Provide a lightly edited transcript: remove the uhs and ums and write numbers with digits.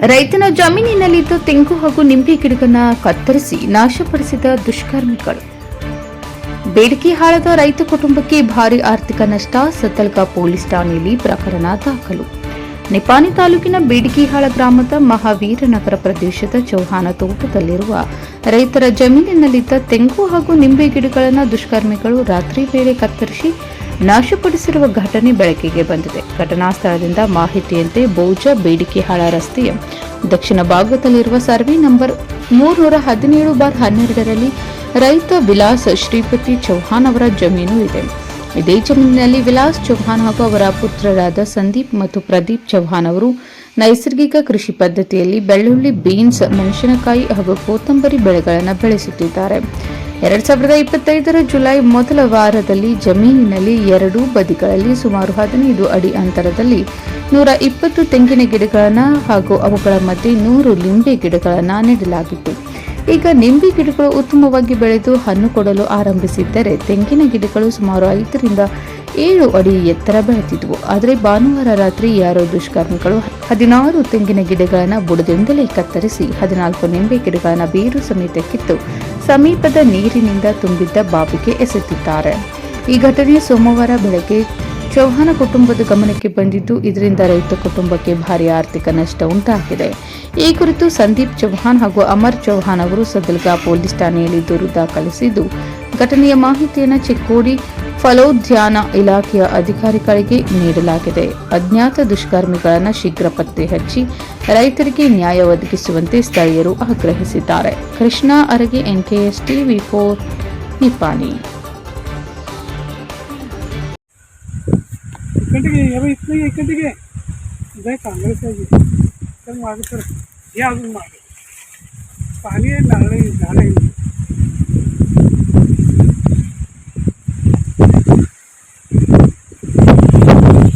ರೈತನ ಜಮೀನಿನಲ್ಲಿದ್ದ ತೆಂಗು ಹಾಗೂ ನಿಂಬೆ ಗಿಡಗಳನ್ನು ಕತ್ತರಿಸಿ ನಾಶಪಡಿಸಿದ ದುಷ್ಕರ್ಮಿಗಳು. ಬೇಡಿಕೆಹಾಳದ ರೈತ ಕುಟುಂಬಕ್ಕೆ ಭಾರಿ ಆರ್ಥಿಕ ನಷ್ಟ. ಸತ್ತಲ್ಗ ಪೊಲೀಸ್ ಠಾಣೆಯಲ್ಲಿ ಪ್ರಕರಣ ದಾಖಲು. ನಿಪಾನಿ ತಾಲೂಕಿನ ಬೇಡಿಕೆಹಾಳ ಗ್ರಾಮದ ಮಹಾವೀರನಗರ ಪ್ರದೇಶದ ಚೌಹಾನ ತೋಟದಲ್ಲಿರುವ ರೈತರ ಜಮೀನಿನಲ್ಲಿದ್ದ ತೆಂಗು ಹಾಗೂ ನಿಂಬೆ ಗಿಡಗಳನ್ನು ದುಷ್ಕರ್ಮಿಗಳು ರಾತ್ರಿ ವೇಳೆ ಕತ್ತರಿಸಿ ನಾಶಪಡಿಸಿರುವ ಘಟನೆ ಬೆಳಕಿಗೆ ಬಂದಿದೆ. ಘಟನಾ ಸ್ಥಳದಿಂದ ಮಾಹಿತಿಯಂತೆ ಬೌಜ ಬೇಡಿಕೆಹಾಳ ರಸ್ತೆಯ ದಕ್ಷಿಣ ಭಾಗದಲ್ಲಿರುವ ಸರ್ವೆ ನಂಬರ್ 317/12ರಲ್ಲಿ ರೈತ ವಿಲಾಸ್ ಶ್ರೀಪತಿ ಚೌಹಾನ್ ಅವರ ಜಮೀನು ಇದೆ. ಇದೇ ಜಮೀನಿನಲ್ಲಿ ವಿಲಾಸ್ ಚೌಹಾನ್ ಹಾಗೂ ಅವರ ಪುತ್ರರಾದ ಸಂದೀಪ್ ಮತ್ತು ಪ್ರದೀಪ್ ಚೌಹಾನ್ ಅವರು ನೈಸರ್ಗಿಕ ಕೃಷಿ ಪದ್ಧತಿಯಲ್ಲಿ ಬೆಳ್ಳುಳ್ಳಿ, ಬೀನ್ಸ್, ಮೆಣಸಿನಕಾಯಿ ಹಾಗೂ ಕೊತ್ತಂಬರಿ ಬೆಳೆಗಳನ್ನು ಬೆಳೆಸುತ್ತಿದ್ದಾರೆ. 2025ರ ಜುಲೈ ಮೊದಲ ವಾರದಲ್ಲಿ ಜಮೀನಿನಲ್ಲಿ ಎರಡೂ ಬದಿಗಳಲ್ಲಿ ಸುಮಾರು 15 ಅಡಿ ಅಂತರದಲ್ಲಿ 120 ತೆಂಗಿನ ಗಿಡಗಳನ್ನು ಹಾಗೂ ಅವುಗಳ ಮಧ್ಯೆ 100 ಲಿಂಬೆ ಗಿಡಗಳನ್ನು ನೆಡಲಾಗಿತ್ತು. ಈಗ ನಿಂಬೆ ಗಿಡಗಳು ಉತ್ತಮವಾಗಿ ಬೆಳೆದು ಹಣ್ಣು ಕೊಡಲು ಆರಂಭಿಸಿದ್ದರೆ ತೆಂಗಿನ ಗಿಡಗಳು ಸುಮಾರು 5ರಿಂದ 7 ಅಡಿ ಎತ್ತರ ಬೆಳೆದಿದ್ದವು. ಆದರೆ ಭಾನುವಾರ ರಾತ್ರಿ ಯಾರೋ ದುಷ್ಕರ್ಮಿಗಳು 16 ತೆಂಗಿನ ಗಿಡಗಳನ್ನು ಬುಡದಿಂದಲೇ ಕತ್ತರಿಸಿ 14 ನಿಂಬೆ ಗಿಡಗಳನ್ನು ಬೇರು ಸಮೇತ ಕಿತ್ತು ಸಮೀಪದ ನೀರಿನಿಂದ ತುಂಬಿದ್ದ ಬಾವಿಗೆ ಎಸೆದಿದ್ದಾರೆ. ಈ ಘಟನೆ ಸೋಮವಾರ ಬೆಳಗ್ಗೆ ಚೌಹಾನ ಕುಟುಂಬದ ಗಮನಕ್ಕೆ ಬಂದಿದ್ದು, ಇದರಿಂದ ರೈತ ಕುಟುಂಬಕ್ಕೆ ಭಾರಿ ಆರ್ಥಿಕ ನಷ್ಟ ಉಂಟಾಗಿದೆ. ಈ ಕುರಿತು ಸಂದೀಪ್ ಚೌಹಾನ್ ಹಾಗೂ ಅಮರ್ ಚೌಹಾನ್ ಅವರು ಸದಲ್ಗಾ ಪೊಲೀಸ್ ಠಾಣೆಯಲ್ಲಿ ದೂರು ದಾಖಲಿಸಿದ್ದು, ಘಟನೆಯ ಮಾಹಿತಿಯನ್ನು ಚಿಕ್ಕೋಡಿ ಫಲೋದ್ಯಾನ ಇಲಾಖೆಯ ಅಧಿಕಾರಿಗಳಿಗೆ ನೀಡಲಾಗಿದೆ. ಅಜ್ಞಾತ ದುಷ್ಕರ್ಮಿಗಳನ್ನು ಶೀಘ್ರ ಪತ್ತೆ ಹಚ್ಚಿ ರೈತರಿಗೆ ನ್ಯಾಯ ಒದಗಿಸುವಂತೆ ಸ್ಥಳೀಯರು ಆಗ್ರಹಿಸಿದ್ದಾರೆ. Krishna Arage, NKS TV4 ನಿಪಾನಿ. पानी लागले झालं